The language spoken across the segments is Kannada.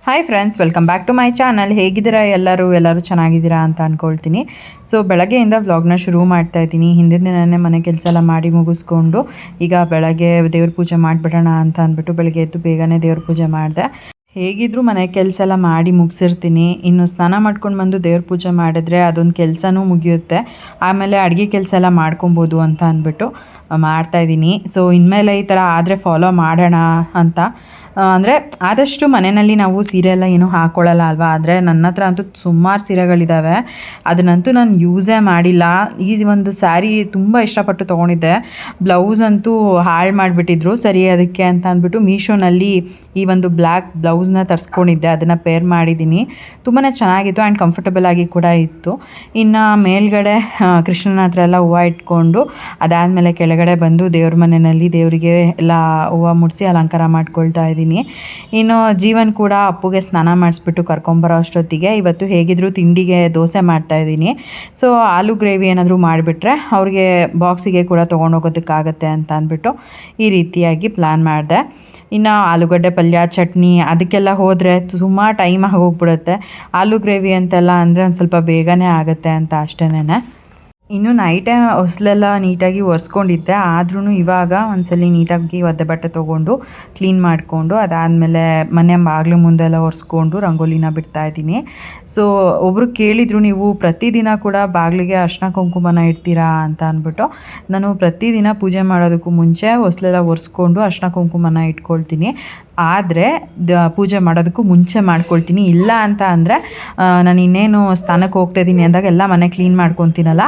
Hi friends, welcome back to my channel. ಹೇಗಿದ್ದೀರಾ ಎಲ್ಲರೂ ಚೆನ್ನಾಗಿದ್ದೀರಾ ಅಂತ ಅಂದ್ಕೊಳ್ತೀನಿ. ಸೊ ಬೆಳಗ್ಗೆಯಿಂದ ವ್ಲಾಗ್ನ ಶುರು ಮಾಡ್ತಾ ಇದ್ದೀನಿ. ಹಿಂದಿನ ದಿನವೇ ಮನೆ ಕೆಲಸ ಎಲ್ಲ ಮಾಡಿ ಮುಗಿಸ್ಕೊಂಡು ಈಗ ಬೆಳಗ್ಗೆ ದೇವ್ರ ಪೂಜೆ ಮಾಡಿಬಿಡೋಣ ಅಂತ ಅಂದ್ಬಿಟ್ಟು ಬೆಳಗ್ಗೆ ಎದ್ದು ಬೇಗನೆ ದೇವ್ರ ಪೂಜೆ ಮಾಡಿದೆ. ಹೇಗಿದ್ದರೂ ಮನೆ ಕೆಲಸ ಎಲ್ಲ ಮಾಡಿ ಮುಗಿಸಿರ್ತೀನಿ. ಇನ್ನು ಸ್ನಾನ ಮಾಡ್ಕೊಂಡು ಬಂದು ದೇವ್ರ ಪೂಜೆ ಮಾಡಿದ್ರೆ ಅದೊಂದು ಕೆಲಸನೂ ಮುಗಿಯುತ್ತೆ. ಆಮೇಲೆ ಅಡುಗೆ ಕೆಲಸ ಎಲ್ಲ ಮಾಡ್ಕೊಬೋದು ಅಂತ ಅಂದ್ಬಿಟ್ಟು ಮಾಡ್ತಾಯಿದ್ದೀನಿ. ಸೊ ಇನ್ಮೇಲೆ ಈ ಥರ ಆದರೆ ಫಾಲೋ ಮಾಡೋಣ ಅಂತ. ಅಂದರೆ ಆದಷ್ಟು ಮನೆಯಲ್ಲಿ ನಾವು ಸೀರೆ ಎಲ್ಲ ಏನೂ ಹಾಕ್ಕೊಳ್ಳಲ್ಲ ಅಲ್ವಾ. ಆದರೆ ನನ್ನ ಹತ್ರ ಅಂತೂ ಸುಮಾರು ಸೀರೆಗಳಿದ್ದಾವೆ, ಅದನ್ನಂತೂ ನಾನು ಯೂಸೇ ಮಾಡಿಲ್ಲ. ಈ ಒಂದು ಸ್ಯಾರಿ ತುಂಬ ಇಷ್ಟಪಟ್ಟು ತೊಗೊಂಡಿದ್ದೆ. ಬ್ಲೌಸ್ ಅಂತೂ ಹಾಳು ಮಾಡಿಬಿಟ್ಟಿದ್ರು. ಸರಿ ಅದಕ್ಕೆ ಅಂತ ಅಂದ್ಬಿಟ್ಟು ಮೀಶೋನಲ್ಲಿ ಈ ಒಂದು ಬ್ಲ್ಯಾಕ್ ಬ್ಲೌಸ್ನ ತರಿಸ್ಕೊಂಡಿದ್ದೆ. ಅದನ್ನು ಪೇರ್ ಮಾಡಿದ್ದೀನಿ. ತುಂಬಾ ಚೆನ್ನಾಗಿತ್ತು ಆ್ಯಂಡ್ ಕಂಫರ್ಟಬಲ್ ಆಗಿ ಕೂಡ ಇತ್ತು. ಇನ್ನು ಮೇಲ್ಗಡೆ ಕೃಷ್ಣನ ಹತ್ರ ಎಲ್ಲ ಹೂವು ಇಟ್ಕೊಂಡು ಅದಾದಮೇಲೆ ಕೆಳಗಡೆ ಬಂದು ದೇವ್ರ ಮನೆಯಲ್ಲಿ ದೇವರಿಗೆ ಎಲ್ಲ ಹೂವು ಮುಡಿಸಿ ಅಲಂಕಾರ ಮಾಡ್ಕೊಳ್ತಾ ಇದ್ದೀನಿ. ಇನ್ನು ಜೀವನ್ ಕೂಡ ಅಪ್ಪುಗೆ ಸ್ನಾನ ಮಾಡಿಸ್ಬಿಟ್ಟು ಕರ್ಕೊಂಬರೋ ಅಷ್ಟೊತ್ತಿಗೆ ಇವತ್ತು ಹೇಗಿದ್ರು ತಿಂಡಿಗೆ ದೋಸೆ ಮಾಡ್ತಾಯಿದ್ದೀನಿ. ಸೊ ಆಲೂ ಗ್ರೇವಿ ಏನಾದರೂ ಮಾಡಿಬಿಟ್ರೆ ಅವ್ರಿಗೆ ಬಾಕ್ಸಿಗೆ ಕೂಡ ತೊಗೊಂಡೋಗೋದಕ್ಕಾಗತ್ತೆ ಅಂತ ಅಂದ್ಬಿಟ್ಟು ಈ ರೀತಿಯಾಗಿ ಪ್ಲ್ಯಾನ್ ಮಾಡಿದೆ. ಇನ್ನು ಆಲೂಗಡ್ಡೆ ಪಲ್ಯ, ಚಟ್ನಿ ಅದಕ್ಕೆಲ್ಲ ಹೋದರೆ ಸುಮಾರು ಟೈಮ್ ಆಗೋಗ್ಬಿಡುತ್ತೆ. ಆಲೂ ಗ್ರೇವಿ ಅಂತೆಲ್ಲ ಅಂದರೆ ಒಂದು ಸ್ವಲ್ಪ ಬೇಗನೆ ಆಗುತ್ತೆ ಅಂತ ಅಷ್ಟೇನೆ. ಇನ್ನು ನೈಟೇ ಹೊಸಲೆಲ್ಲ ನೀಟಾಗಿ ಒರೆಸ್ಕೊಂಡಿದ್ದೆ. ಆದ್ರೂ ಇವಾಗ ಒಂದ್ಸಲ ನೀಟಾಗಿ ಒದ್ದೆ ಬಟ್ಟೆ ತೊಗೊಂಡು ಕ್ಲೀನ್ ಮಾಡಿಕೊಂಡು ಅದಾದಮೇಲೆ ಮನೆ ಬಾಗಿಲು ಮುಂದೆಲ್ಲ ಒರೆಸ್ಕೊಂಡು ರಂಗೋಲಿನ ಬಿಡ್ತಾಯಿದ್ದೀನಿ. ಸೊ ಒಬ್ಬರು ಕೇಳಿದರು, ನೀವು ಪ್ರತಿದಿನ ಕೂಡ ಬಾಗಿಲಿಗೆ ಅರಿಶಿನ ಕುಂಕುಮನ ಇಡ್ತೀರಾ ಅಂತ ಅಂದ್ಬಿಟ್ಟು. ನಾನು ಪ್ರತಿದಿನ ಪೂಜೆ ಮಾಡೋದಕ್ಕೂ ಮುಂಚೆ ಹೊಸಲೆಲ್ಲ ಒರೆಸ್ಕೊಂಡು ಅರಿಶಿನ ಕುಂಕುಮನ ಇಟ್ಕೊಳ್ತೀನಿ. ಆದರೆ ಪೂಜೆ ಮಾಡೋದಕ್ಕೂ ಮುಂಚೆ ಮಾಡ್ಕೊಳ್ತೀನಿ. ಇಲ್ಲ ಅಂತ ಅಂದರೆ ನಾನು ಇನ್ನೇನು ಸ್ನಾನಕ್ಕೆ ಹೋಗ್ತಾಯಿದ್ದೀನಿ ಅಂದಾಗ ಎಲ್ಲ ಮನೆ ಕ್ಲೀನ್ ಮಾಡ್ಕೊತೀನಲ್ಲ,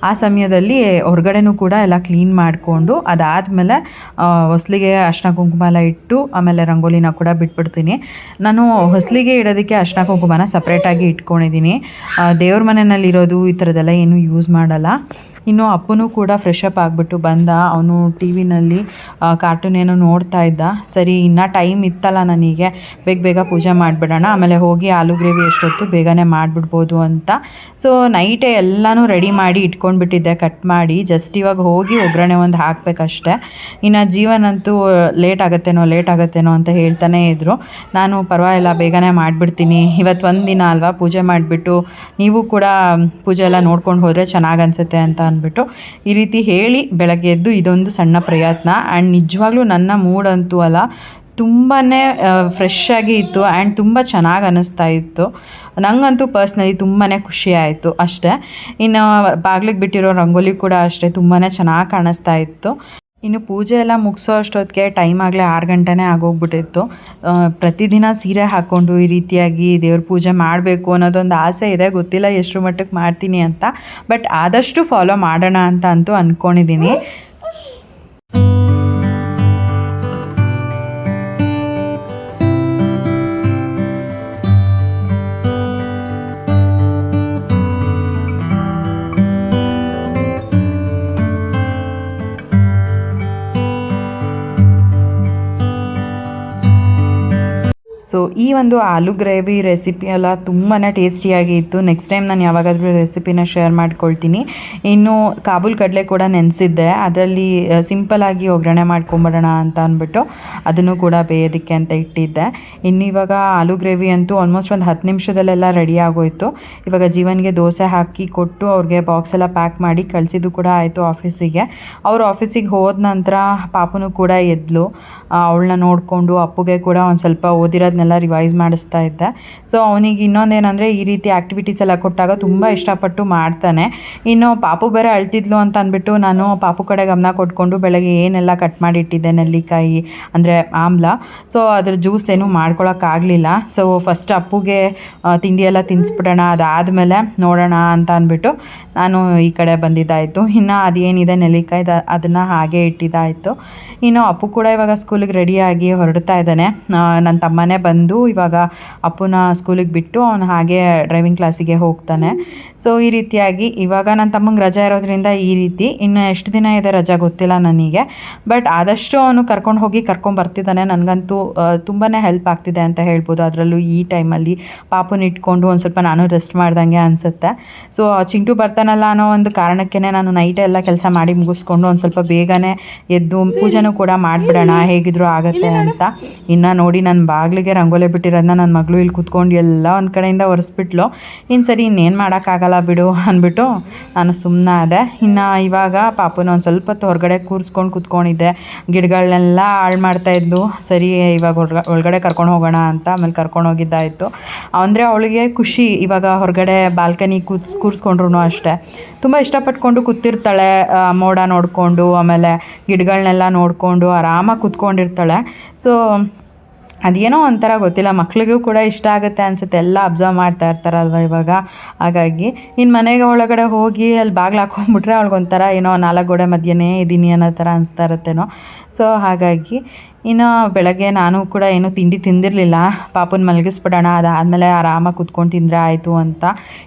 ಆ ಸಮಯದಲ್ಲಿ ಹೊರಗಡೆನೂ ಕೂಡ ಎಲ್ಲ ಕ್ಲೀನ್ ಮಾಡಿಕೊಂಡು ಅದಾದಮೇಲೆ ಹೊಸಲಿಗೆ ಅರಿಶಿನ ಕುಂಕುಮ ಎಲ್ಲ ಇಟ್ಟು ಆಮೇಲೆ ರಂಗೋಲಿನ ಕೂಡ ಬಿಟ್ಬಿಡ್ತೀನಿ. ನಾನು ಹೊಸಲಿಗೆ ಇಡೋದಕ್ಕೆ ಅರಿಶಿನ ಕುಂಕುಮನ ಸಪ್ರೇಟಾಗಿ ಇಟ್ಕೊಂಡಿದ್ದೀನಿ. ದೇವ್ರ ಮನೆಯಲ್ಲಿರೋದು ಈ ಥರದ್ದೆಲ್ಲ ಏನೂ ಯೂಸ್ ಮಾಡಲ್ಲ. ಇನ್ನು ಅಪ್ಪನೂ ಕೂಡ ಫ್ರೆಶ್ ಅಪ್ ಆಗಿಬಿಟ್ಟು ಬಂದ. ಅವನು ಟಿ ವಿನಲ್ಲಿ ಕಾರ್ಟೂನ್ ಏನೋ ನೋಡ್ತಾ ಇದ್ದ. ಸರಿ ಇನ್ನೂ ಟೈಮ್ ಇತ್ತಲ್ಲ ನನಗೆ, ಬೇಗ ಪೂಜೆ ಮಾಡಿಬಿಡೋಣ, ಆಮೇಲೆ ಹೋಗಿ ಆಲೂ ಗ್ರೇವಿ ಎಷ್ಟೊತ್ತು ಬೇಗನೆ ಮಾಡಿಬಿಡ್ಬೋದು ಅಂತ. ಸೊ ನೈಟೇ ಎಲ್ಲನೂ ರೆಡಿ ಮಾಡಿ ಇಟ್ಕೊಂಡ್ಬಿಟ್ಟಿದ್ದೆ, ಕಟ್ ಮಾಡಿ. ಜಸ್ಟ್ ಇವಾಗ ಹೋಗಿ ಒಗ್ಗರಣೆ ಒಂದು ಹಾಕಬೇಕಷ್ಟೆ. ಇನ್ನು ಜೀವನಂತೂ ಲೇಟ್ ಆಗುತ್ತೇನೋ ಅಂತ ಹೇಳ್ತಾನೇ ಇದ್ದರು. ನಾನು ಪರವಾಗಿಲ್ಲ ಬೇಗನೆ ಮಾಡಿಬಿಡ್ತೀನಿ, ಇವತ್ತು ಒಂದು ದಿನ ಅಲ್ವಾ, ಪೂಜೆ ಮಾಡಿಬಿಟ್ಟು ನೀವು ಕೂಡ ಪೂಜೆ ಎಲ್ಲ ನೋಡ್ಕೊಂಡು ಹೋದರೆ ಚೆನ್ನಾಗಿ ಅನಿಸುತ್ತೆ ಅಂತ ಅಂದ್ಬಿಟ್ಟು ಈ ರೀತಿ ಹೇಳಿ ಬೆಳಗ್ಗೆ ಎದ್ದು ಇದೊಂದು ಸಣ್ಣ ಪ್ರಯತ್ನ. ಆ್ಯಂಡ್ ನಿಜವಾಗ್ಲೂ ನನ್ನ ಮೂಡಂತೂ ಅಲ್ಲ ತುಂಬಾ ಫ್ರೆಶ್ ಆಗಿ ಇತ್ತು ಆ್ಯಂಡ್ ತುಂಬ ಚೆನ್ನಾಗಿ ಅನ್ನಿಸ್ತಾ ಇತ್ತು. ನನಗಂತೂ ಪರ್ಸ್ನಲಿ ತುಂಬಾ ಖುಷಿ ಆಯಿತು ಅಷ್ಟೇ. ಇನ್ನು ಬಾಗಿಲಿಗೆ ಬಿಟ್ಟಿರೋ ರಂಗೋಲಿ ಕೂಡ ಅಷ್ಟೇ ತುಂಬಾ ಚೆನ್ನಾಗಿ ಕಾಣಿಸ್ತಾ ಇತ್ತು. ಇನ್ನು ಪೂಜೆ ಎಲ್ಲ ಮುಗಿಸೋ ಅಷ್ಟೊತ್ತಿಗೆ ಟೈಮ್ ಆಗಲೇ 6 ಗಂಟೆನೇ ಆಗೋಗ್ಬಿಟ್ಟಿತ್ತು. ಪ್ರತಿದಿನ ಸೀರೆ ಹಾಕ್ಕೊಂಡು ಈ ರೀತಿಯಾಗಿ ದೇವ್ರ ಪೂಜೆ ಮಾಡಬೇಕು ಅನ್ನೋದೊಂದು ಆಸೆ ಇದೆ. ಗೊತ್ತಿಲ್ಲ ಎಷ್ಟು ಮಟ್ಟಕ್ಕೆ ಮಾಡ್ತೀನಿ ಅಂತ, ಬಟ್ ಆದಷ್ಟು ಫಾಲೋ ಮಾಡೋಣ ಅಂತ ಅಂತೂ ಅಂದ್ಕೊಂಡಿದ್ದೀನಿ. ಸೊ ಈ ಒಂದು ಆಲೂ ಗ್ರೇವಿ ರೆಸಿಪಿ ಎಲ್ಲ ತುಂಬಾ ಟೇಸ್ಟಿಯಾಗಿ ಇತ್ತು. ನೆಕ್ಸ್ಟ್ ಟೈಮ್ ನಾನು ಯಾವಾಗಾದರೂ ರೆಸಿಪಿನ ಶೇರ್ ಮಾಡ್ಕೊಳ್ತೀನಿ. ಇನ್ನು ಕಾಬೂಲ್ ಕಡಲೆ ಕೂಡ ನೆನೆಸಿದ್ದೆ, ಅದರಲ್ಲಿ ಸಿಂಪಲಾಗಿ ಒಗ್ಗರಣೆ ಮಾಡ್ಕೊಂಬಿಡೋಣ ಅಂತ ಅಂದ್ಬಿಟ್ಟು ಅದನ್ನು ಕೂಡ ಬೇಯೋದಕ್ಕೆ ಅಂತ ಇಟ್ಟಿದ್ದೆ. ಇನ್ನು ಇವಾಗ ಆಲೂ ಗ್ರೇವಿ ಅಂತೂ ಆಲ್ಮೋಸ್ಟ್ ಒಂದು 10 ನಿಮಿಷದಲ್ಲೆಲ್ಲ ರೆಡಿ ಆಗೋಯಿತು. ಇವಾಗ ಜೀವನ್ಗೆ ದೋಸೆ ಹಾಕಿ ಕೊಟ್ಟು ಅವ್ರಿಗೆ ಬಾಕ್ಸ್ ಎಲ್ಲ ಪ್ಯಾಕ್ ಮಾಡಿ ಕಳಿಸಿದ್ದು ಕೂಡ ಆಯಿತು ಆಫೀಸಿಗೆ. ಅವರು ಆಫೀಸಿಗೆ ಹೋದ ನಂತರ ಪಾಪನೂ ಕೂಡ ಎದ್ಲು. ಅವಳನ್ನ ನೋಡಿಕೊಂಡು ಅಪ್ಪುಗೆ ಕೂಡ ಒಂದು ಸ್ವಲ್ಪ ಓದಿರೋದನ್ನೆಲ್ಲ ರಿವೈಸ್ ಮಾಡಿಸ್ತಾ ಇದ್ದೆ. ಸೊ ಅವನಿಗೆ ಇನ್ನೊಂದೇನೆಂದರೆ ಈ ರೀತಿ ಆ್ಯಕ್ಟಿವಿಟೀಸ್ ಎಲ್ಲ ಕೊಟ್ಟಾಗ ತುಂಬ ಇಷ್ಟಪಟ್ಟು ಮಾಡ್ತಾನೆ. ಇನ್ನು ಪಾಪು ಬೇರೆ ಅಳ್ತಿದ್ಲು ಅಂತ ಅಂದ್ಬಿಟ್ಟು ನಾನು ಪಾಪು ಕಡೆ ಗಮನ ಕೊಟ್ಕೊಂಡು ಬೆಳಗ್ಗೆ ಏನೆಲ್ಲ ಕಟ್ ಮಾಡಿ ಇಟ್ಟಿದ್ದೆ, ನೆಲ್ಲಿಕಾಯಿ ಅಂದರೆ ಆಮ್ಲ. ಸೊ ಅದ್ರ ಜ್ಯೂಸ್ ಏನೂ ಮಾಡ್ಕೊಳಕ್ಕಾಗಲಿಲ್ಲ. ಸೊ ಫಸ್ಟ್ ಅಪ್ಪುಗೆ ತಿಂಡಿ ಎಲ್ಲ ತಿನ್ನಿಸ್ಬಿಡೋಣ, ಅದಾದಮೇಲೆ ನೋಡೋಣ ಅಂತ ಅಂದ್ಬಿಟ್ಟು ನಾನು ಈ ಕಡೆ ಬಂದಿದ್ದಾಯಿತು. ಇನ್ನು ಅದೇನಿದೆ ನೆಲ್ಲಿಕಾಯಿ ಅದನ್ನು ಹಾಗೆ ಇಟ್ಟಿದ್ದಾಯಿತು. ಇನ್ನು ಅಪ್ಪು ಕೂಡ ಇವಾಗ ಸ್ಕೂಲಿಗೆ ರೆಡಿಯಾಗಿ ಹೊರಡ್ತಾ ಇದ್ದಾನೆ. ನನ್ನ ತಮ್ಮನೇ ಬಂದು ಇವಾಗ ಅಪ್ಪನ ಸ್ಕೂಲಿಗೆ ಬಿಟ್ಟು ಅವನು ಹಾಗೆ ಡ್ರೈವಿಂಗ್ ಕ್ಲಾಸಿಗೆ ಹೋಗ್ತಾನೆ. ಸೊ ಈ ರೀತಿಯಾಗಿ ಇವಾಗ ನನ್ನ ತಮ್ಮಂಗೆ ರಜೆ ಇರೋದ್ರಿಂದ ಈ ರೀತಿ ಇನ್ನು ಎಷ್ಟು ದಿನ ಇದೆ ರಜೆ ಗೊತ್ತಿಲ್ಲ ನನಗೆ, ಬಟ್ ಆದಷ್ಟು ಅವನು ಕರ್ಕೊಂಡು ಹೋಗಿ ಕರ್ಕೊಂಬರ್ತಿದ್ದಾನೆ. ನನಗಂತೂ ತುಂಬಾ ಹೆಲ್ಪ್ ಆಗ್ತಿದೆ ಅಂತ ಹೇಳ್ಬೋದು. ಅದರಲ್ಲೂ ಈ ಟೈಮಲ್ಲಿ ಪಾಪುನ ಇಟ್ಕೊಂಡು ಒಂದು ಸ್ವಲ್ಪ ನಾನು ರೆಸ್ಟ್ ಮಾಡ್ದಂಗೆ ಅನಿಸುತ್ತೆ. ಸೊ ಚಿಂಟು ಬರ್ತಾನಲ್ಲ ಅನ್ನೋ ಒಂದು ಕಾರಣಕ್ಕೇ ನಾನು ನೈಟೇ ಎಲ್ಲ ಕೆಲಸ ಮಾಡಿ ಮುಗಿಸ್ಕೊಂಡು ಒಂದು ಸ್ವಲ್ಪ ಬೇಗನೆ ಎದ್ದು ಪೂಜೆನೂ ಕೂಡ ಮಾಡಿಬಿಡೋಣ ಹೇಗಿದ್ರು ಆಗುತ್ತೆ ಅಂತ. ಇನ್ನು ನೋಡಿ ನನ್ನ ಬಾಗಿಲಿಗೆ ರಂಗೋಲಿ ಬಿಟ್ಟಿರೋದನ್ನ ನನ್ನ ಮಗಳು ಇಲ್ಲಿ ಕೂತ್ಕೊಂಡು ಎಲ್ಲ ಒಂದು ಕಡೆಯಿಂದ ಒರೆಸ್ಬಿಟ್ಲು. ಇನ್ನು ಸರಿ ಇನ್ನೇನು ಮಾಡೋಕ್ಕಾಗಲ್ಲ ಬಿಡು ಅಂದ್ಬಿಟ್ಟು ನಾನು ಸುಮ್ಮನಾದೆ. ಇನ್ನು ಇವಾಗ ಪಾಪುನ ಒಂದು ಸ್ವಲ್ಪ ಹೊತ್ತು ಹೊರಗಡೆ ಕೂರಿಸ್ಕೊಂಡು ಕೂತ್ಕೊಂಡಿದ್ದೆ. ಗಿಡಗಳನ್ನೆಲ್ಲ ಹಾಳು ಮಾಡ್ತಾಯಿದ್ಲು. ಸರಿ ಇವಾಗ ಒಳಗಡೆ ಕರ್ಕೊಂಡು ಹೋಗೋಣ ಅಂತ ಆಮೇಲೆ ಕರ್ಕೊಂಡು ಹೋಗಿದ್ದಾಯಿತು. ಅಂದರೆ ಅವಳಿಗೆ ಖುಷಿ ಇವಾಗ ಹೊರಗಡೆ ಬಾಲ್ಕನಿ ಕೂರಿಸ್ಕೊಂಡ್ರು ಅಷ್ಟೇ ತುಂಬ ಇಷ್ಟಪಟ್ಕೊಂಡು ಕೂತಿರ್ತಾಳೆ. ಮೋಡ ನೋಡಿಕೊಂಡು ಆಮೇಲೆ ಗಿಡಗಳನ್ನೆಲ್ಲ ನೋಡಿಕೊಂಡು ಆರಾಮಾಗಿ ಕೂತ್ಕೊಂಡಿರ್ತಾಳೆ. ಸೊ ಅದೇನೋ ಒಂಥರ ಗೊತ್ತಿಲ್ಲ, ಮಕ್ಳಿಗೂ ಕೂಡ ಇಷ್ಟ ಆಗುತ್ತೆ ಅನಿಸುತ್ತೆ. ಎಲ್ಲ ಅಬ್ಸರ್ವ್ ಮಾಡ್ತಾ ಇರ್ತಾರಲ್ವ ಇವಾಗ. ಹಾಗಾಗಿ ಇನ್ನು ಮನೆಗೆ ಒಳಗಡೆ ಹೋಗಿ ಅಲ್ಲಿ ಬಾಗಿಲು ಹಾಕೊಂಡ್ಬಿಟ್ರೆ ಅವ್ಳಿಗೊಂಥರ ಏನೋ 4 ಗೋಡೆ ಮಧ್ಯೆನೇ ಇದ್ದೀನಿ ಅನ್ನೋ ಥರ ಅನಿಸ್ತಾ ಇರುತ್ತೇನೋ. ಸೊ ಹಾಗಾಗಿ ಇನ್ನು ಬೆಳಗ್ಗೆ ನಾನು ಕೂಡ ಏನೂ ತಿಂಡಿ ತಿಂದಿರಲಿಲ್ಲ. ಪಾಪುನ ಮಲಗಿಸ್ಬಿಡೋಣ, ಅದಾದಮೇಲೆ ಆರಾಮಾಗಿ ಕೂತ್ಕೊಂಡು ತಿಂದರೆ ಆಯಿತು ಅಂತ.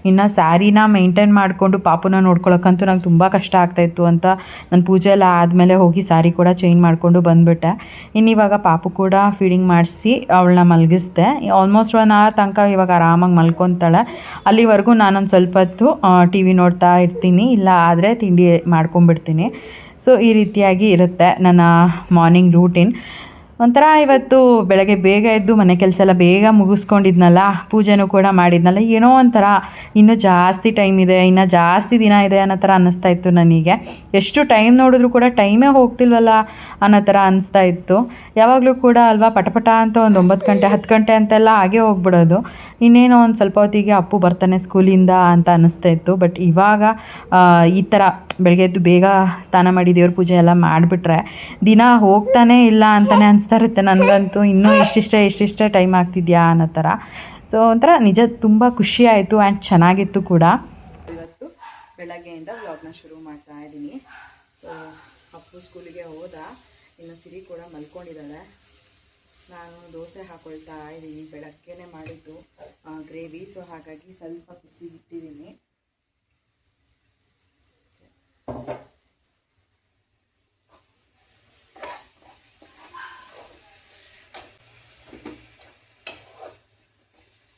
ಇನ್ನು ಸ್ಯಾರಿನ ಮೇಂಟೈನ್ ಮಾಡಿಕೊಂಡು ಪಾಪುನ ನೋಡ್ಕೊಳಕ್ಕಂತೂ ನಂಗೆ ತುಂಬ ಕಷ್ಟ ಆಗ್ತಾಯಿತ್ತು ಅಂತ ನಾನು ಪೂಜೆ ಎಲ್ಲ ಆದಮೇಲೆ ಹೋಗಿ ಸ್ಯಾರಿ ಕೂಡ ಚೇಂಜ್ ಮಾಡಿಕೊಂಡು ಬಂದುಬಿಟ್ಟೆ. ಇನ್ನಿವಾಗ ಪಾಪು ಕೂಡ ಫೀಡಿಂಗ್ ಮಾಡಿಸಿ ಅವಳನ್ನ ಮಲಗಿಸ್ದೆ. ಆಲ್ಮೋಸ್ಟ್ 1 hour ತನಕ ಇವಾಗ ಆರಾಮಾಗಿ ಮಲ್ಕೊತಾಳೆ. ಅಲ್ಲಿವರೆಗೂ ನಾನೊಂದು ಸ್ವಲ್ಪ ಹೊತ್ತು ಟಿ ವಿ ನೋಡ್ತಾ ಇರ್ತೀನಿ, ಇಲ್ಲ ಆದರೆ ತಿಂಡಿ ಮಾಡ್ಕೊಂಬಿಡ್ತೀನಿ. ಸೊ ಈ ರೀತಿಯಾಗಿ ಇರುತ್ತೆ ನನ್ನ ಮಾರ್ನಿಂಗ್ ರೂಟೀನ್. ಒಂಥರ ಇವತ್ತು ಬೆಳಗ್ಗೆ ಬೇಗ ಎದ್ದು ಮನೆ ಕೆಲಸ ಎಲ್ಲ ಬೇಗ ಮುಗಿಸ್ಕೊಂಡಿದ್ನಲ್ಲ, ಪೂಜೆನೂ ಕೂಡ ಮಾಡಿದ್ನಲ್ಲ, ಏನೋ ಒಂಥರ ಇನ್ನೂ ಜಾಸ್ತಿ ಟೈಮ್ ಇದೆ, ಇನ್ನೂ ಜಾಸ್ತಿ ದಿನ ಇದೆ ಅನ್ನೋ ಥರ ಅನ್ನಿಸ್ತಾ ಇತ್ತು ನನಗೆ. ಎಷ್ಟು ಟೈಮ್ ನೋಡಿದ್ರೂ ಕೂಡ ಟೈಮೇ ಹೋಗ್ತಿಲ್ವಲ್ಲ ಅನ್ನೋ ಥರ ಅನ್ನಿಸ್ತಾ ಇತ್ತು. ಯಾವಾಗಲೂ ಕೂಡ ಅಲ್ವಾ ಪಟಪಟ ಅಂತ ಒಂದು 9 ಗಂಟೆ 10 ಗಂಟೆ ಅಂತೆಲ್ಲ ಹಾಗೇ ಹೋಗ್ಬಿಡೋದು. ಇನ್ನೇನೋ ಒಂದು ಸ್ವಲ್ಪ ಹೊತ್ತಿಗೆ ಅಪ್ಪು ಬರ್ತಾನೆ ಸ್ಕೂಲಿಂದ ಅಂತ ಅನ್ನಿಸ್ತಾ ಇತ್ತು. ಬಟ್ ಇವಾಗ ಈ ಥರ ಬೆಳಗ್ಗೆ ಎದ್ದು ಬೇಗ ಸ್ನಾನ ಮಾಡಿ ದೇವ್ರ ಪೂಜೆ ಎಲ್ಲ ಮಾಡಿಬಿಟ್ರೆ ದಿನ ಹೋಗ್ತಾನೇ ಇಲ್ಲ ಅಂತಲೇ ಅನಿಸ್ತಾ ಇರುತ್ತೆ ನನಗಂತೂ. ಇನ್ನೂ ಇಷ್ಟಿಷ್ಟೇ ಟೈಮ್ ಆಗ್ತಿದ್ಯಾ ಅನ್ನೋ ಥರ. ಸೊ ಒಂಥರ ನಿಜ ತುಂಬ ಖುಷಿ ಆಯಿತು ಆ್ಯಂಡ್ ಚೆನ್ನಾಗಿತ್ತು ಕೂಡ. ಇವತ್ತು ಬೆಳಗ್ಗೆಯಿಂದ ವ್ಲಾಗ್ನ ಶುರು ಮಾಡ್ತಾ ಇದ್ದೀನಿ. ಸೊ ಅಪ್ಪು ಸ್ಕೂಲಿಗೆ ಹೋದ, ಇನ್ನು ಸಿರಿ ಕೂಡ ಮಲ್ಕೊಂಡಿದ್ದಾಳೆ. ನಾನು ದೋಸೆ ಹಾಕೊಳ್ತಾ ಇದ್ದೀನಿ. ಬೆಳಗ್ಗೆನೇ ಮಾಡಿದ್ದು ಗ್ರೇವಿ, ಸೊ ಹಾಗಾಗಿ ಸ್ವಲ್ಪ ಬಿಸಿ ಇಟ್ಟಿದ್ದೀನಿ.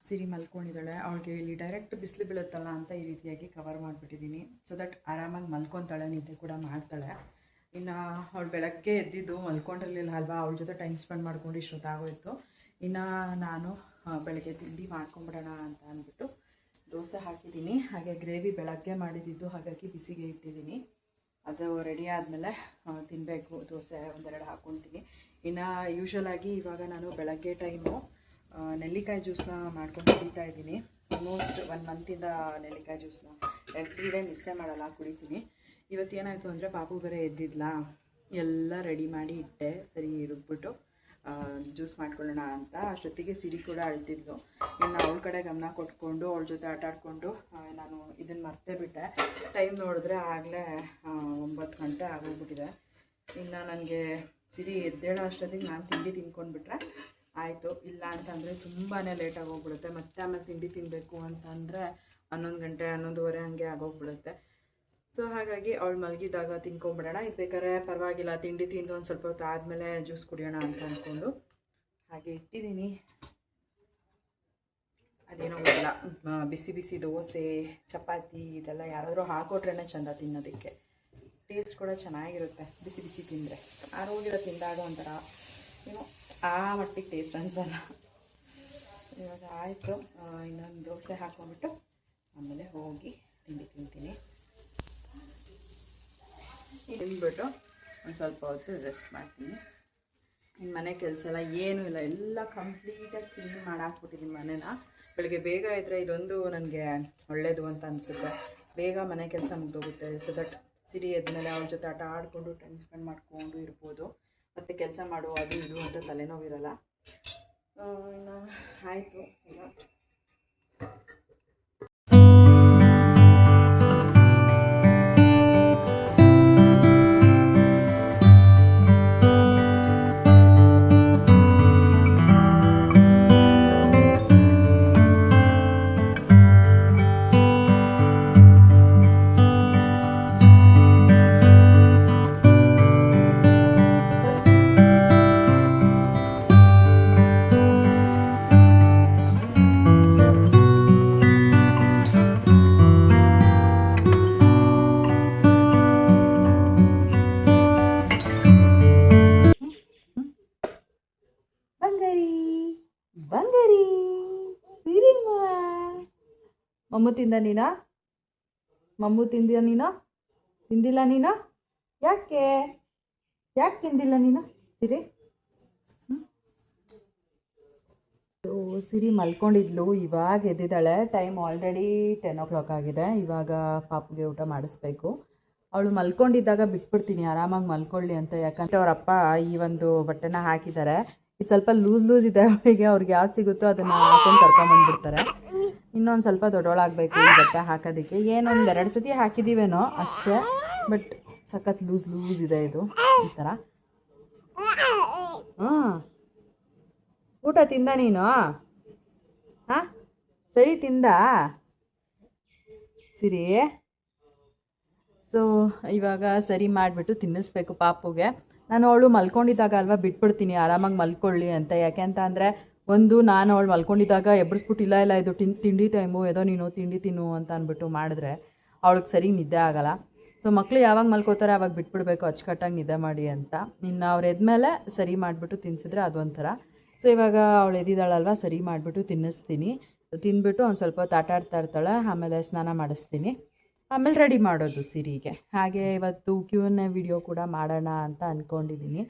ಸಿರಿ ಮಲ್ಕೊಂಡಿದ್ದಾಳೆ. ಅವಳಿಗೆ ಇಲ್ಲಿ ಡೈರೆಕ್ಟ್ ಬಿಸಿಲು ಬೀಳುತ್ತಲ್ಲ ಅಂತ ಈ ರೀತಿಯಾಗಿ ಕವರ್ ಮಾಡಿಬಿಟ್ಟಿದ್ದೀನಿ. ಸೊ ದಟ್ ಆರಾಮಾಗಿ ಮಲ್ಕೊತಾಳೆ, ನಿದ್ದೆ ಕೂಡ ಮಾಡ್ತಾಳೆ. ಇನ್ನು ಅವಳು ಬೆಳಗ್ಗೆ ಎದ್ದಿದ್ದು ಮಲ್ಕೊಂಡಿರಲಿಲ್ಲ ಅಲ್ವಾ, ಅವಳ ಜೊತೆ ಟೈಮ್ ಸ್ಪೆಂಡ್ ಮಾಡ್ಕೊಂಡು ಇಷ್ಟೊತ್ತಾಗೋಯಿತು. ಇನ್ನು ನಾನು ಬೆಳಗ್ಗೆ ತಿಂಡಿ ಮಾಡ್ಕೊಂಬಿಡೋಣ ಅಂತ ಅಂದ್ಬಿಟ್ಟು ದೋಸೆ ಹಾಕಿದ್ದೀನಿ. ಹಾಗೆ ಗ್ರೇವಿ ಬೆಳಗ್ಗೆ ಮಾಡಿದ್ದು, ಹಾಗಾಗಿ ಬಿಸಿಗೆ ಇಟ್ಟಿದ್ದೀನಿ. ಅದು ರೆಡಿ ಆದಮೇಲೆ ತಿನ್ನಬೇಕು. ದೋಸೆ 1-2 ಹಾಕ್ಕೊತೀನಿ. ಇನ್ನು ಯೂಶ್ವಲಾಗಿ ಇವಾಗ ನಾನು ಬೆಳಗ್ಗೆ ಟೈಮು ನೆಲ್ಲಿಕಾಯಿ ಜ್ಯೂಸನ್ನ ಮಾಡ್ಕೊಂಡು ಕುಡಿತಾ ಇದ್ದೀನಿ. ಆಲ್ಮೋಸ್ಟ್ 1 ಮಂತಿಂದ ನೆಲ್ಲಿಕಾಯಿ ಜ್ಯೂಸನ್ನ ಎವ್ರಿ ಡೇ ಮಿಸ್ಸೇ ಮಾಡಲ್ಲ, ಕುಡಿತೀನಿ. ಇವತ್ತೇನಾಯಿತು ಅಂದರೆ ಪಾಪು ಬೇರೆ ಎದ್ದಿದ್ಲ, ಎಲ್ಲ ರೆಡಿ ಮಾಡಿ ಇಟ್ಟೆ. ಸರಿ ರುಬ್ಬಿಟ್ಟು ಜ್ಯೂಸ್ ಮಾಡ್ಕೊಳ್ಳೋಣ ಅಂತ. ಅಷ್ಟೊತ್ತಿಗೆ ಸಿರಿ ಕೂಡ ಅಳ್ತಿದ್ಲು. ಇನ್ನು ಅವಳ ಕಡೆ ಗಮನ ಕೊಟ್ಕೊಂಡು ಅವಳ ಜೊತೆ ಆಟ ಆಡಿಕೊಂಡು ನಾನು ಇದನ್ನು ಮರ್ತೇ ಬಿಟ್ಟೆ. ಟೈಮ್ ನೋಡಿದ್ರೆ ಆಗಲೇ 9 ಗಂಟೆ ಆಗೋಗ್ಬಿಟ್ಟಿದೆ. ಇನ್ನು ನನಗೆ ಸಿರಿ ಎದ್ದೇಳೋ ಅಷ್ಟೊತ್ತಿಗೆ ನಾನು ತಿಂಡಿ ತಿನ್ಕೊಂಡ್ಬಿಟ್ರೆ ಆಯಿತು. ಇಲ್ಲ ಅಂತಂದರೆ ತುಂಬಾ ಲೇಟಾಗಿ ಹೋಗ್ಬಿಡುತ್ತೆ. ಮತ್ತೆ ಆಮೇಲೆ ತಿಂಡಿ ತಿನ್ನಬೇಕು ಅಂತಂದರೆ 11 ಗಂಟೆ 11:15 ಹಂಗೆ ಆಗೋಗ್ಬಿಡುತ್ತೆ. ಸೊ ಹಾಗಾಗಿ ಅವಳು ಮಲಗಿದಾಗ ತಿನ್ಕೊಂಬಿಡೋಣ, ಇದು ಬೇಕಾದ್ರೆ ಪರವಾಗಿಲ್ಲ ತಿಂಡಿ ತಿಂದು ಒಂದು ಸ್ವಲ್ಪ ಹೊತ್ತು ಆದಮೇಲೆ ಜ್ಯೂಸ್ ಕುಡಿಯೋಣ ಅಂತ ಅಂದ್ಕೊಂಡು ಹಾಗೆ ಇಟ್ಟಿದ್ದೀನಿ. ಅದೇನೋ ಗೊತ್ತಿಲ್ಲ, ಬಿಸಿ ಬಿಸಿ ದೋಸೆ ಚಪಾತಿ ಇದೆಲ್ಲ ಯಾರಾದರೂ ಹಾಕೊಟ್ರೇ ಚೆಂದ ತಿನ್ನೋದಕ್ಕೆ. ಟೇಸ್ಟ್ ಕೂಡ ಚೆನ್ನಾಗಿರುತ್ತೆ ಬಿಸಿ ಬಿಸಿ ತಿಂದರೆ. ಆರೋಗ್ಯದ ತಿಂದಾಗ ಒಂಥರ ಏನೋ ಆ ಮಟ್ಟಿಗೆ ಟೇಸ್ಟ್ ಅನಿಸಲ್ಲ. ಇವಾಗ ಆಯಿತು, ಇನ್ನೊಂದು ದೋಸೆ ಹಾಕ್ಕೊಂಬಿಟ್ಟು ಆಮೇಲೆ ಹೋಗಿ ತಿಂಡಿ ತಿಂತೀನಿ. ತಿಂದ್ಬಿಟ್ಟು ಒಂದು ಸ್ವಲ್ಪ ಹೊತ್ತು ರೆಸ್ಟ್ ಮಾಡ್ತೀನಿ. ಇನ್ನು ಮನೆ ಕೆಲಸ ಎಲ್ಲ ಏನೂ ಇಲ್ಲ, ಎಲ್ಲ ಕಂಪ್ಲೀಟಾಗಿ ಕ್ಲೀನ್ ಮಾಡಾಕ್ಬಿಟ್ಟಿದ್ದೀನಿ ಮನೇನ. ಬೆಳಗ್ಗೆ ಬೇಗ ಇದ್ದರೆ ಇದೊಂದು ನನಗೆ ಒಳ್ಳೆಯದು ಅಂತ ಅನಿಸುತ್ತೆ. ಬೇಗ ಮನೆ ಕೆಲಸ ಮುಗಿದೋಗುತ್ತೆ. ಸೊ ದಟ್ ಸಿರಿ ಎದ್ಮೇಲೆ ಅವ್ರ ಜೊತೆ ಆಟ ಆಡಿಕೊಂಡು ಟೈಮ್ ಸ್ಪೆಂಡ್ ಮಾಡಿಕೊಂಡು ಇರ್ಬೋದು. ಮತ್ತು ಕೆಲಸ ಮಾಡು ಅದು ಇದು ಅಂತ ತಲೆನೋವಿರಲ್ಲ. ಇನ್ನು ಆಯಿತು ಈಗ ಮಮ್ಮು ತಿಂದ ನೀನು? ಮಮ್ಮು ತಿಂದಿಲ್ಲ ನೀನು? ತಿಂದಿಲ್ಲ ನೀನು? ಯಾಕೆ ಯಾಕೆ ತಿಂದಿಲ್ಲ ನೀನು ಸಿರಿ? ಸಿರಿ ಮಲ್ಕೊಂಡಿದ್ಲು, ಇವಾಗ ಎದ್ದಿದ್ದಾಳೆ. ಟೈಮ್ ಆಲ್ರೆಡಿ 10 o'clock ಆಗಿದೆ. ಇವಾಗ ಪಾಪುಗೆ ಊಟ ಮಾಡಿಸ್ಬೇಕು. ಅವಳು ಮಲ್ಕೊಂಡಿದ್ದಾಗ ಬಿಟ್ಬಿಡ್ತೀನಿ ಆರಾಮಾಗಿ ಮಲ್ಕೊಳ್ಳಿ ಅಂತ, ಯಾಕಂದರೆ ಅವರಪ್ಪ ಈ ಒಂದು ಬಟ್ಟೆನ ಹಾಕಿದ್ದಾರೆ. ಇದು ಸ್ವಲ್ಪ ಲೂಸ್ ಇದೆ ಅವಳಿಗೆ, ಅವ್ರಿಗೆ ಯಾವ್ದು ಸಿಗುತ್ತೋ ಅದನ್ನು ಹಾಕೊಂಡು ಕರ್ಕೊಂಬಂದ್ಬಿಡ್ತಾರೆ. ಇನ್ನೊಂದು ಸ್ವಲ್ಪ ದೊಡ್ಡವಳಾಗಬೇಕು ಈ ಬಟ್ಟೆ ಹಾಕೋದಕ್ಕೆ. ಏನೊಂದು 2 ಸತಿ ಹಾಕಿದ್ದೀವೇನೋ ಅಷ್ಟೇ, ಬಟ್ ಸಖತ್ ಲೂಸ್ ಇದೆ ಇದು ಈ ಥರ. ಊಟ ತಿಂದ ನೀನು? ಹಾಂ ಸರಿ ತಿಂದ ಸಿರಿ? ಸೊ ಇವಾಗ ಸರಿ ಮಾಡಿಬಿಟ್ಟು ತಿನ್ನಿಸ್ಬೇಕು ಪಾಪುಗೆ. ನಾನು ಅವಳು ಮಲ್ಕೊಂಡಿದ್ದಾಗ ಅಲ್ವಾ ಬಿಟ್ಬಿಡ್ತೀನಿ ಆರಾಮಾಗಿ ಮಲ್ಕೊಳ್ಳಿ ಅಂತ. ಯಾಕೆ ಅಂತ ಅಂದರೆ, ನಾನು ಅವಳು ಮಲ್ಕೊಂಡಿದ್ದಾಗ ಎಬ್ಬರಿಸ್ಬಿಟ್ಟು ಇಲ್ಲ ಇದು ತಿಂಡಿ ಟೈಮು, ಏದೋ ನೀನು ತಿಂಡಿ ತಿನ್ನು ಅಂತ ಅಂದ್ಬಿಟ್ಟು ಮಾಡಿದ್ರೆ ಅವಳಿಗೆ ಸರಿ ನಿದ್ದೆ ಆಗೋಲ್ಲ. ಸೊ ಮಕ್ಕಳು ಯಾವಾಗ ಮಲ್ಕೋತಾರೆ ಆವಾಗ ಬಿಟ್ಬಿಡ್ಬೇಕು ಅಚ್ಚುಕಟ್ಟಾಗಿ ನಿದ್ದೆ ಮಾಡಿ ಅಂತ. ಇನ್ನು ಅವ್ರು ಎದ್ಮೇಲೆ ಸರಿ ಮಾಡಿಬಿಟ್ಟು ತಿನ್ಸಿದ್ರೆ ಅದೊಂಥರ. ಸೊ ಇವಾಗ ಅವಳು ಎದ್ದಿದ್ದಾಳಲ್ವ, ಸರಿ ಮಾಡಿಬಿಟ್ಟು ತಿನ್ನಿಸ್ತೀನಿ. ತಿಂದ್ಬಿಟ್ಟು ಒಂದು ಸ್ವಲ್ಪ ಹೊತ್ತು ಆಟ ಆಡ್ತಾ ಇರ್ತಾಳೆ. ಆಮೇಲೆ ಸ್ನಾನ ಮಾಡಿಸ್ತೀನಿ, ಆಮೇಲೆ ರೆಡಿ ಮಾಡೋದು ಸಿರಿಗೆ. ಹಾಗೆ ಇವತ್ತು Q&A ವಿಡಿಯೋ ಕೂಡ ಮಾಡೋಣ ಅಂತ ಅಂದ್ಕೊಂಡಿದ್ದೀನಿ.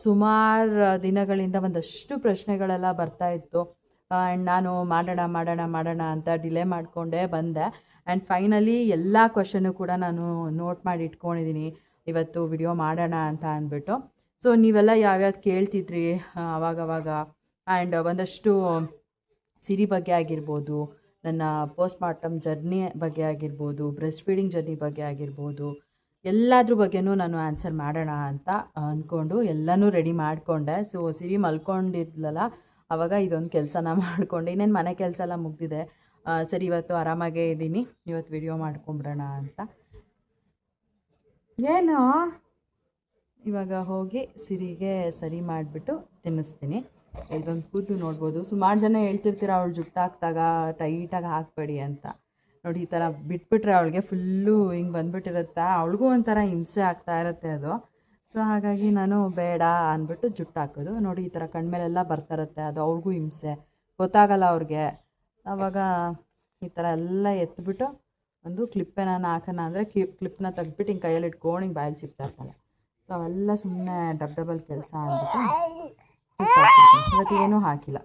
ಸುಮಾರು ದಿನಗಳಿಂದ ಒಂದಷ್ಟು ಪ್ರಶ್ನೆಗಳೆಲ್ಲ ಬರ್ತಾಯಿತ್ತು. ಆ್ಯಂಡ್ ನಾನು ಮಾಡೋಣ ಅಂತ ಡಿಲೇ ಮಾಡಿಕೊಂಡೇ ಬಂದೆ. ಆ್ಯಂಡ್ ಫೈನಲಿ ಎಲ್ಲ ಕ್ವಶನ್ನು ಕೂಡ ನಾನು ನೋಟ್ ಮಾಡಿ ಇಟ್ಕೊಂಡಿದ್ದೀನಿ, ಇವತ್ತು ವಿಡಿಯೋ ಮಾಡೋಣ ಅಂತ ಅಂದ್ಬಿಟ್ಟು. ಸೊ ನೀವೆಲ್ಲ ಯಾವ್ಯಾವ್ದು ಕೇಳ್ತಿದ್ರಿ ಅವಾಗವಾಗ. ಆ್ಯಂಡ್ ಒಂದಷ್ಟು ಸಿರಿ ಬಗ್ಗೆ ಆಗಿರ್ಬೋದು, ನನ್ನ ಪೋಸ್ಟ್ಮಾರ್ಟಮ್ ಜರ್ನಿ ಬಗ್ಗೆ ಆಗಿರ್ಬೋದು, ಬ್ರೆಸ್ಟ್ ಫೀಡಿಂಗ್ ಜರ್ನಿ ಬಗ್ಗೆ ಆಗಿರ್ಬೋದು, ಎಲ್ಲದ್ರ ಬಗ್ಗೆನೂ ನಾನು ಆನ್ಸರ್ ಮಾಡೋಣ ಅಂತ ಅಂದ್ಕೊಂಡು ಎಲ್ಲನೂ ರೆಡಿ ಮಾಡಿಕೊಂಡೆ. ಸೊ ಸಿರಿ ಮಲ್ಕೊಂಡಿದ್ಲಲ್ಲ, ಆವಾಗ ಇದೊಂದು ಕೆಲಸನ ಮಾಡಿಕೊಂಡೆ. ಇನ್ನೇನು ಮನೆ ಕೆಲಸ ಎಲ್ಲ ಮುಗ್ದಿದೆ. ಸರಿ ಇವತ್ತು ಆರಾಮಾಗೇ ಇದ್ದೀನಿ, ಇವತ್ತು ವಿಡಿಯೋ ಮಾಡ್ಕೊಂಬಿಡೋಣ ಅಂತ. ಏನು ಇವಾಗ ಹೋಗಿ ಸಿರಿಗೆ ಸರಿ ಮಾಡಿಬಿಟ್ಟು ತಿನ್ನಿಸ್ತೀನಿ. ಇದೊಂದು ಕೂದಲು ನೋಡ್ಬೋದು. ಸುಮಾರು ಜನ ಹೇಳ್ತಿರ್ತೀರ ಅವಳು ಜುಟ್ಟು ಹಾಕ್ದಾಗ ಟೈಟಾಗಿ ಹಾಕಬೇಡಿ ಅಂತ. ನೋಡಿ ಈ ಥರ ಬಿಟ್ಬಿಟ್ರೆ ಅವಳಿಗೆ ಫುಲ್ಲು ಹಿಂಗೆ ಬಂದುಬಿಟ್ಟಿರುತ್ತೆ, ಅವಳಿಗೂ ಒಂಥರ ಹಿಂಸೆ ಆಗ್ತಾ ಇರುತ್ತೆ ಅದು. ಸೊ ಹಾಗಾಗಿ ನಾನು ಬೇಡ ಅಂದ್ಬಿಟ್ಟು ಜುಟ್ಟು ಹಾಕೋದು. ನೋಡಿ ಈ ಥರ ಕಣ್ಮೇಲೆಲ್ಲ ಬರ್ತಾಯಿರುತ್ತೆ, ಅದು ಅವ್ರಿಗೂ ಹಿಂಸೆ, ಗೊತ್ತಾಗಲ್ಲ ಅವ್ರಿಗೆ. ಆವಾಗ ಈ ಥರ ಎಲ್ಲ ಎತ್ಬಿಟ್ಟು ಒಂದು ಕ್ಲಿಪ್ಪೇನ ಹಾಕೋಣ ಅಂದರೆ ಕ್ಲಿಪ್ನ ತೆಗ್ದ್ಬಿಟ್ಟು ಹಿಂಗೆ ಕೈಯಲ್ಲಿ ಇಟ್ಕೊಂಡು ಹಿಂಗೆ ಬಾಯಲ್ಲಿ ಚಿಕ್ತಾ ಇರ್ತಾಳೆ. ಸೊ ಅವೆಲ್ಲ ಸುಮ್ಮನೆ ಡಬಲ್ ಕೆಲಸ ಅಂದ್ಬಿಟ್ಟು ಇವತ್ತು ಏನೂ ಹಾಕಿಲ್ಲ,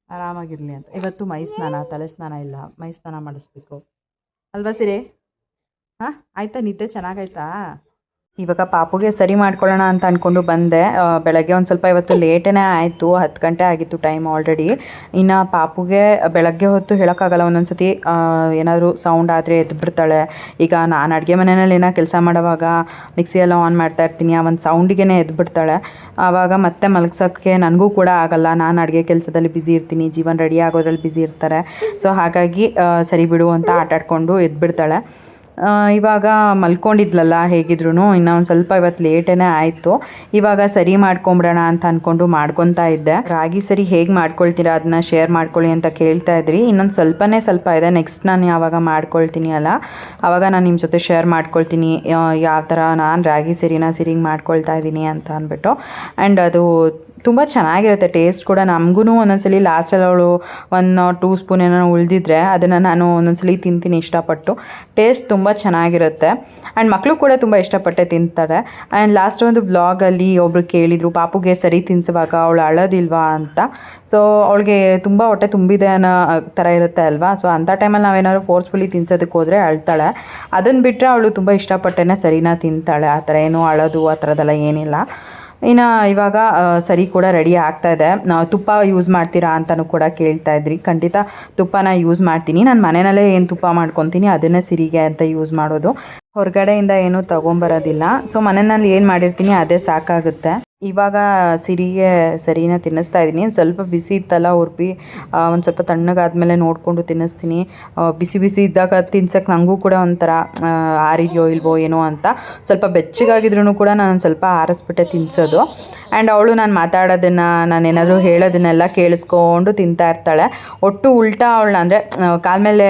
ಆರಾಮಾಗಿರಲಿ ಅಂತ. ಇವತ್ತು ಮೈ ಸ್ನಾನ, ತಲೆ ಸ್ನಾನ ಇಲ್ಲ, ಮೈ ಸ್ನಾನ ಮಾಡಿಸ್ಬೇಕು ಅಲ್ವಾ ಸಿರಿ? ಹಾಂ ಆಯಿತಾ? ನಿದ್ದೆ ಚೆನ್ನಾಗಾಯ್ತಾ? ಇವಾಗ ಪಾಪುಗೆ ಸರಿ ಮಾಡ್ಕೊಳ್ಳೋಣ ಅಂತ ಅಂದ್ಕೊಂಡು ಬಂದೆ. ಬೆಳಗ್ಗೆ ಒಂದು ಸ್ವಲ್ಪ ಇವತ್ತು ಲೇಟೇ ಆಯಿತು, 10 ಗಂಟೆ ಆಗಿತ್ತು ಟೈಮ್ ಆಲ್ರೆಡಿ. ಇನ್ನು ಪಾಪುಗೆ ಬೆಳಗ್ಗೆ ಹೊತ್ತು ಹೇಳೋಕ್ಕಾಗಲ್ಲ, ಒಂದೊಂದು ಸತಿ ಏನಾದರೂ ಸೌಂಡ್ ಆದರೆ ಎದ್ಬಿಡ್ತಾಳೆ. ಈಗ ನಾನು ಅಡುಗೆ ಮನೆಯಲ್ಲಿ ಏನೋ ಕೆಲಸ ಮಾಡೋವಾಗ ಮಿಕ್ಸಿ ಎಲ್ಲ ಆನ್ ಮಾಡ್ತಾ ಇರ್ತೀನಿ, ಆ ಒಂದು ಸೌಂಡಿಗೆ ಎದ್ಬಿಡ್ತಾಳೆ. ಆವಾಗ ಮತ್ತೆ ಮಲಗ್ಸೋಕ್ಕೆ ನನಗೂ ಕೂಡ ಆಗಲ್ಲ, ನಾನು ಅಡುಗೆ ಕೆಲಸದಲ್ಲಿ ಬ್ಯುಸಿ ಇರ್ತೀನಿ, ಜೀವನ್ ರೆಡಿ ಆಗೋದ್ರಲ್ಲಿ ಬ್ಯುಸಿ ಇರ್ತಾರೆ. ಸೊ ಹಾಗಾಗಿ ಸರಿ ಬಿಡು ಅಂತ ಆಟಾಡಿಕೊಂಡು ಎದ್ಬಿಡ್ತಾಳೆ. ಇವಾಗ ಮಲ್ಕೊಂಡಿದ್ಲಲ್ಲ ಹೇಗಿದ್ರು, ಇನ್ನೂ ಒಂದು ಸ್ವಲ್ಪ ಇವತ್ತು ಲೇಟೇ ಆಯಿತು. ಇವಾಗ ಸರಿ ಮಾಡ್ಕೊಂಬಿಡೋಣ ಅಂತ ಅಂದ್ಕೊಂಡು ಮಾಡ್ಕೊತಾ ಇದ್ದೆ. ರಾಗಿ ಸರಿ ಹೇಗೆ ಮಾಡ್ಕೊಳ್ತೀರಾ ಅದನ್ನ ಶೇರ್ ಮಾಡ್ಕೊಳ್ಳಿ ಅಂತ ಕೇಳ್ತಾ ಇದ್ರಿ. ಇನ್ನೊಂದು ಸ್ವಲ್ಪ ಇದೆ, ನೆಕ್ಸ್ಟ್ ನಾನು ಯಾವಾಗ ಮಾಡ್ಕೊಳ್ತೀನಿ ಅಲ್ಲ ಆವಾಗ ನಾನು ನಿಮ್ಮ ಜೊತೆ ಶೇರ್ ಮಾಡ್ಕೊಳ್ತೀನಿ ಯಾವ ಥರ ನಾನು ರಾಗಿ ಸಿರಿಂಗ್ ಮಾಡ್ಕೊಳ್ತಾ ಇದ್ದೀನಿ ಅಂತ ಅಂದ್ಬಿಟ್ಟು. ಆ್ಯಂಡ್ ಅದು ತುಂಬ ಚೆನ್ನಾಗಿರುತ್ತೆ, ಟೇಸ್ಟ್ ಕೂಡ. ನಮಗೂ ಒಂದೊಂದ್ಸಲಿ ಲಾಸ್ಟಲ್ಲಿ ಅವಳು 1 or 2 ಸ್ಪೂನ್ ಏನೋ ಉಳಿದಿದ್ರೆ ಅದನ್ನು ನಾನು ಒಂದೊಂದ್ಸಲಿ ತಿಂತೀನಿ ಇಷ್ಟಪಟ್ಟು. ಟೇಸ್ಟ್ ತುಂಬ ಚೆನ್ನಾಗಿರುತ್ತೆ ಆ್ಯಂಡ್ ಮಕ್ಕಳು ಕೂಡ ತುಂಬ ಇಷ್ಟಪಟ್ಟೆ ತಿಂತಾರೆ. ಆ್ಯಂಡ್ ಲಾಸ್ಟ್ ಒಂದು ವ್ಲಾಗಲ್ಲಿ ಒಬ್ಬರು ಕೇಳಿದರು ಪಾಪುಗೆ ಸರಿ ತಿನ್ನಿಸುವಾಗ ಅವಳು ಅಳೋದಿಲ್ವಾ ಅಂತ. ಸೊ ಅವಳಿಗೆ ತುಂಬ ಹೊಟ್ಟೆ ತುಂಬಿದೆ ಅನ್ನೋ ಥರ ಇರುತ್ತೆ ಅಲ್ವಾ. ಸೊ ಅಂಥ ಟೈಮಲ್ಲಿ ನಾವೇನಾದ್ರು ಫೋರ್ಸ್ಫುಲಿ ತಿನ್ಸೋದಕ್ಕೆ ಹೋದರೆ ಅಳ್ತಾಳೆ. ಅದನ್ನು ಬಿಟ್ಟರೆ ಅವಳು ತುಂಬ ಇಷ್ಟಪಟ್ಟೆ ಸರಿನಾ ತಿಂತಾಳೆ, ಆ ಥರ ಏನೂ ಅಳೋದು ಆ ಥರದ್ದೆಲ್ಲ ಏನಿಲ್ಲ. ಇನ್ನು ಇವಾಗ ಸರಿ ಕೂಡ ರೆಡಿ ಆಗ್ತಾಯಿದೆ. ತುಪ್ಪ ಯೂಸ್ ಮಾಡ್ತೀರಾ ಅಂತಲೂ ಕೂಡ ಕೇಳ್ತಾ ಇದ್ರಿ. ಖಂಡಿತ ತುಪ್ಪನ ಯೂಸ್ ಮಾಡ್ತೀನಿ. ನಾನು ಮನೆಯಲ್ಲೇ ಏನು ತುಪ್ಪ ಮಾಡ್ಕೊತೀನಿ ಅದನ್ನೇ ಸಿರಿಗೆ ಅಂತ ಯೂಸ್ ಮಾಡೋದು, ಹೊರಗಡೆಯಿಂದ ಏನೂ ತೊಗೊಂಬರೋದಿಲ್ಲ. ಸೊ ಮನೆಯಲ್ಲಿ ಏನು ಮಾಡಿರ್ತೀನಿ ಅದೇ ಸಾಕಾಗುತ್ತೆ. ಇವಾಗ ಸಿರಿಗೆ ಸರಿನ ತಿನ್ನಿಸ್ತಾ ಇದ್ದೀನಿ. ಸ್ವಲ್ಪ ಬಿಸಿ ಇತ್ತಲ್ಲ ಉರ್ಪಿ, ಒಂದು ಸ್ವಲ್ಪ ತಣ್ಣಗಾದ್ಮೇಲೆ ನೋಡಿಕೊಂಡು ತಿನ್ನಿಸ್ತೀನಿ. ಬಿಸಿ ಇದ್ದಾಗ ತಿನ್ಸೋಕ್ಕೆ ನನಗೂ ಕೂಡ ಒಂಥರ ಆರಿದೆಯೋ ಇಲ್ವೋ ಏನೋ ಅಂತ. ಸ್ವಲ್ಪ ಬೆಚ್ಚಗಾಗಿದ್ರೂ ಕೂಡ ನಾನು ಸ್ವಲ್ಪ ಆರಿಸ್ಬಿಟ್ಟೆ ತಿನ್ನಿಸೋದು. ಆ್ಯಂಡ್ ಅವಳು ನಾನು ಮಾತಾಡೋದನ್ನು, ನಾನು ಏನಾದರೂ ಹೇಳೋದನ್ನೆಲ್ಲ ಕೇಳಿಸ್ಕೊಂಡು ತಿಂತಾ ಇರ್ತಾಳೆ. ಒಟ್ಟು ಉಲ್ಟಾ ಅವಳನ್ನ ಅಂದರೆ ಕಾಲ ಮೇಲೆ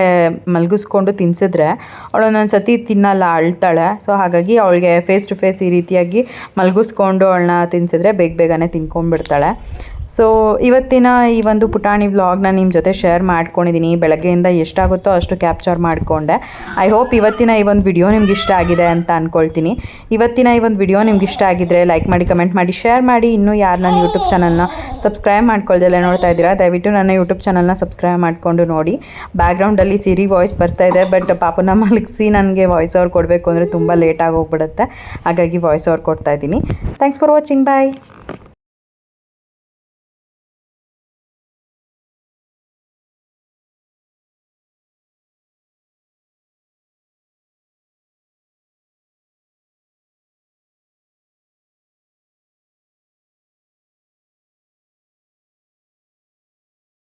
ಮಲಗಿಸ್ಕೊಂಡು ತಿನ್ಸಿದ್ರೆ ಅವಳು ಒಂದೊಂದು ಸತಿ ತಿನ್ನಲ್ಲ, ಅಳ್ತಾಳೆ. ಸೊ ಹಾಗಾಗಿ ಅವಳಿಗೆ ಫೇಸ್ ಟು ಫೇಸ್ ಈ ರೀತಿಯಾಗಿ ಮಲಗಿಸ್ಕೊಂಡು ಅವಳನ್ನ ತಿನ್ಸಿದ್ರೆ ಬೇಗನೆ ತಿನ್ಕೊಂಡ್ಬಿಡ್ತಾಳೆ. ಸೊ ಇವತ್ತಿನ ಈ ಒಂದು ಪುಟಾಣಿ ವ್ಲಾಗ್ನ ನಿಮ್ಮ ಜೊತೆ ಶೇರ್ ಮಾಡ್ಕೊಂಡಿದ್ದೀನಿ. ಬೆಳಗ್ಗೆಯಿಂದ ಎಷ್ಟಾಗುತ್ತೋ ಅಷ್ಟು ಕ್ಯಾಪ್ಚರ್ ಮಾಡಿಕೊಂಡೆ. ಐ ಹೋಪ್ ಇವತ್ತಿನ ಈ ಒಂದು ವಿಡಿಯೋ ನಿಮ್ಗೆ ಇಷ್ಟ ಆಗಿದೆ ಅಂತ ಅಂದ್ಕೊಳ್ತೀನಿ. ಇವತ್ತಿನ ಈ ಒಂದು ವಿಡಿಯೋ ನಿಮ್ಗೆ ಇಷ್ಟ ಆಗಿದ್ದರೆ ಲೈಕ್ ಮಾಡಿ, ಕಮೆಂಟ್ ಮಾಡಿ, ಶೇರ್ ಮಾಡಿ. ಇನ್ನೂ ಯಾರು ನನ್ನ ಯೂಟ್ಯೂಬ್ ಚಾನಲ್ನ ಸಬ್ಸ್ಕ್ರೈಬ್ ಮಾಡ್ಕೊಳ್ದೆಲ್ಲ ನೋಡ್ತಾ ಇದ್ದೀರಾ, ದಯವಿಟ್ಟು ನನ್ನ ಯೂಟ್ಯೂಬ್ ಚಾನಲ್ನ ಸಬ್ಸ್ಕ್ರೈಬ್ ಮಾಡಿಕೊಂಡು ನೋಡಿ. ಬ್ಯಾಕ್ಗ್ರೌಂಡಲ್ಲಿ ಸಿರಿ ವಾಯ್ಸ್ ಬರ್ತಾ ಇದೆ, ಬಟ್ ಪಾಪನ ಮಲಗಿಸಿ ನನಗೆ ವಾಯ್ಸ್ ಓವರ್ ಕೊಡಬೇಕು ಅಂದರೆ ತುಂಬ ಲೇಟಾಗಿ ಹೋಗ್ಬಿಡುತ್ತೆ. ಹಾಗಾಗಿ ವಾಯ್ಸ್ ಓವರ್ ಕೊಡ್ತಾ ಇದ್ದೀನಿ. Thanks for watching. ಬಾಯ್.